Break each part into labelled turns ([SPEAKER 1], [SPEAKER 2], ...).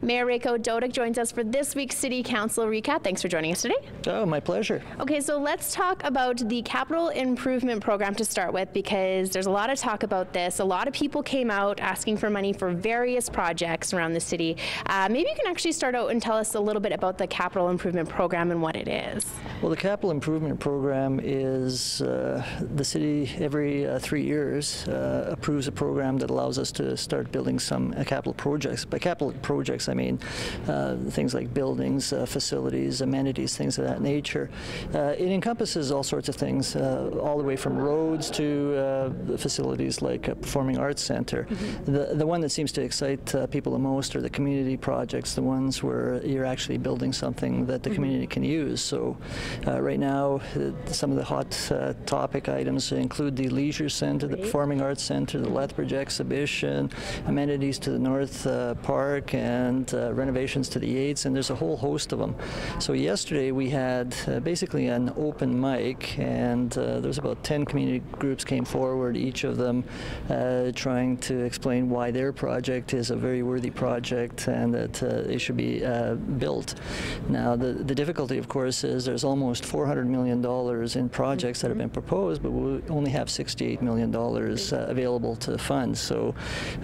[SPEAKER 1] Mayor Rajko Dodic joins us for this week's City Council recap. Thanks for joining us today.
[SPEAKER 2] Oh, my pleasure.
[SPEAKER 1] Okay, so let's talk about the capital improvement program to start with, because there's a lot of talk about this. A lot of people came out asking for money for various projects around the city. Maybe you can actually start out and tell us a little bit about the capital improvement program and what it is.
[SPEAKER 2] Well, the capital improvement program is the city every 3 years approves a program that allows us to start building some capital projects. By capital projects, I mean things like buildings, facilities, amenities, things of that nature. It encompasses all sorts of things, all the way from roads to facilities like a performing arts center. Mm-hmm. The one that seems to excite people the most are the community projects, the ones where you're actually building something that the mm-hmm. community can use. So right now, some of the hot topic items include the leisure center, the performing arts center, the Lethbridge exhibition, amenities to the North Park, and renovations to the Yates, and there's a whole host of them. So yesterday we had basically an open mic, and there's about 10 community groups came forward, each of them trying to explain why their project is a very worthy project and that it should be built. Now the difficulty, of course, is there's almost $400 million in projects that have been proposed, but we only have $68 million available to fund. So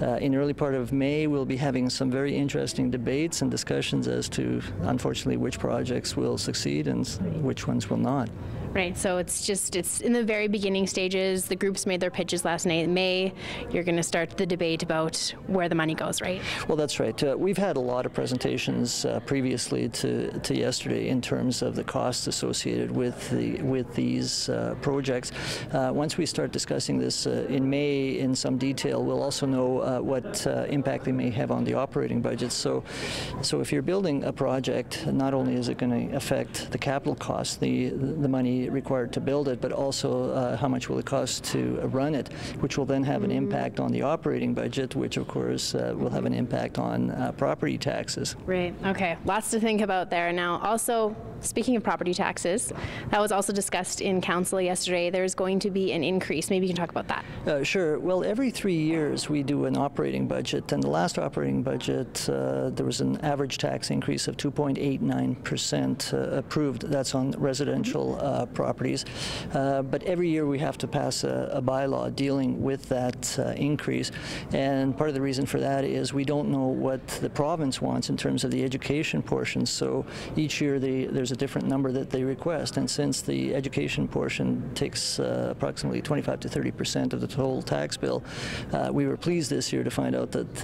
[SPEAKER 2] in the early part of May we'll be having some very interesting debates and discussions as to, unfortunately, which projects will succeed and which ones will not.
[SPEAKER 1] Right, so it's in the very beginning stages. The groups made their pitches last night. In May, you're going to start the debate about where the money goes, right? Well,
[SPEAKER 2] that's right. We've had a lot of presentations previously to yesterday in terms of the costs associated with these projects. Once we start discussing this in May in some detail, we'll also know what impact they may have on the operating budget. So if you're building a project, not only is it going to affect the capital costs, the money required to build it, but also how much will it cost to run it, which will then have an impact on the operating budget, which of course will have an impact on property taxes.
[SPEAKER 1] Right, okay, lots to think about there. Now also, speaking of property taxes, that was also discussed in council yesterday. There's going to be an increase. Maybe you can talk about that.
[SPEAKER 2] Sure. Well, every 3 years we do an operating budget, and the last operating budget there was an average tax increase of 2.89% approved. That's on residential properties. But every year we have to pass a bylaw dealing with that increase, and part of the reason for that is we don't know what the province wants in terms of the education portion. So each year there's a different number that they request, and since the education portion takes approximately 25 to 30% of the total tax bill, we were pleased this year to find out that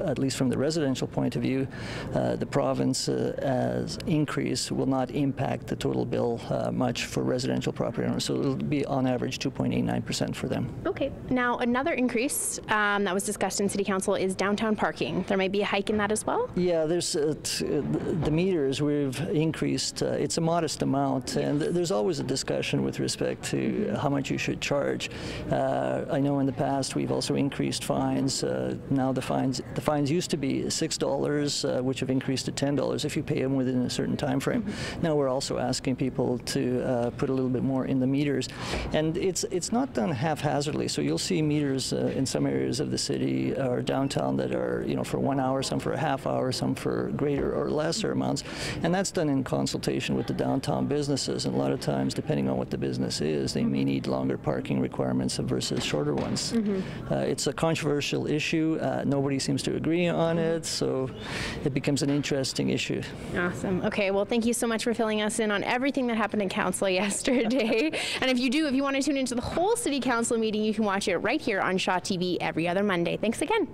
[SPEAKER 2] at least from the residential point of view, the province as increase will not impact the total bill much for residential property owners, so it'll be on average 2.89% for them.
[SPEAKER 1] Okay. Now another increase that was discussed in City Council is downtown parking. There might be a hike in that as well?
[SPEAKER 2] Yeah, there's the meters we've increased. It's a modest amount, and there's always a discussion with respect to how much you should charge. I know in the past we've also increased fines. Now the fines used to be $6, which have increased to $10 if you pay them within a certain time frame. Now we're also asking people to put a little bit more in the meters, and it's not done haphazardly. So you'll see meters in some areas of the city or downtown that are, you know, for 1 hour, some for a half hour, some for greater or lesser amounts, and that's done in consultation with the downtown businesses. And a lot of times, depending on what the business is, they may need longer parking requirements versus shorter ones. It's a controversial issue. Nobody seems to agree on it, so it becomes an interesting issue.
[SPEAKER 1] Awesome. Okay. Well, thank you so much for filling us in on everything that happened in council yesterday. And if you want to tune into the whole City Council meeting, you can watch it right here on Shaw TV every other Monday. Thanks again.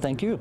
[SPEAKER 2] Thank you.